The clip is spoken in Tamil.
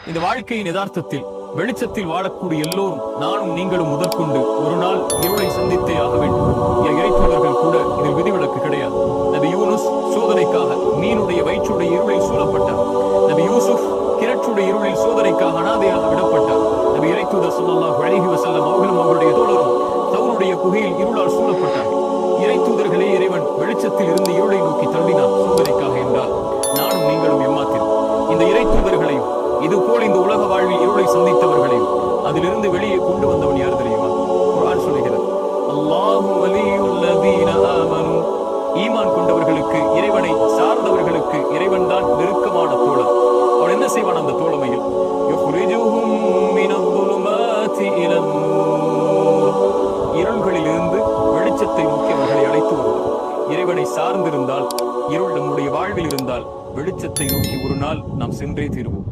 இந்த வாழ்க்கையின் யதார்த்தத்தில் வெளிச்சத்தில் வாழக்கூடிய எல்லோரும், நானும் நீங்களும் முதற்கொண்டு ஒரு நாள் இருளை சந்தித்தே ஆக வேண்டும். இறைத்தூதர்கள் கூட இதில் விதிவிலக்கு கிடையாது. நபி யூனுஸ் சோதனைக்காக மீனுடைய வயிற்றுடைய இருளில் சூழப்பட்டார். நபி யூசுப் கிணற்றுடைய இருளில் சோதனைக்காக அனாதையாக விடப்பட்டார். நபி இறைத்தூதர் ஸல்லல்லாஹு அலைஹி வஸல்லம் அவர்களும் அவருடைய தோழரும் தௌருடைய குகையில் இருளால் சூழப்பட்டார்கள். இறைத்தூதர்களே இறைவன் வெளிச்சத்தில் இருந்து இருளை நோக்கி தள்ளினார் சோதனைக்காக என்றால், நானும் நீங்களும் எம்மாத்திரம் இந்த இறைத்தூதர்களையும் இதுபோல் இந்த உலக வாழ்வில் இருளை சந்தித்தவர்களையும் அதிலிருந்து வெளியே கொண்டு வந்தவன் யார் தெரியுமா? குர்ஆன் சொல்கிறது, அல்லாஹு வலியுல் லதீன ஆமனு, ஈமான் கொண்டவர்களுக்கு, இறைவனை சார்ந்தவர்களுக்கு இறைவன் தான் நெருக்கமான தோழன். அவன் என்ன செய்வான் அந்த தோழமையில்? யுக்ரிஜுஹும் மினல்-ظுலுமாத்தி இலன்-நூர், இருள்களில் இருந்து வெளிச்சத்தை நோக்கி அவர்களை அழைத்து வருவான். இறைவனை சார்ந்திருந்தால், இருள் நம்முடைய வாழ்வில் இருந்தால், வெளிச்சத்தை நோக்கி ஒரு நாள் நாம் சென்றே தீருவோம்.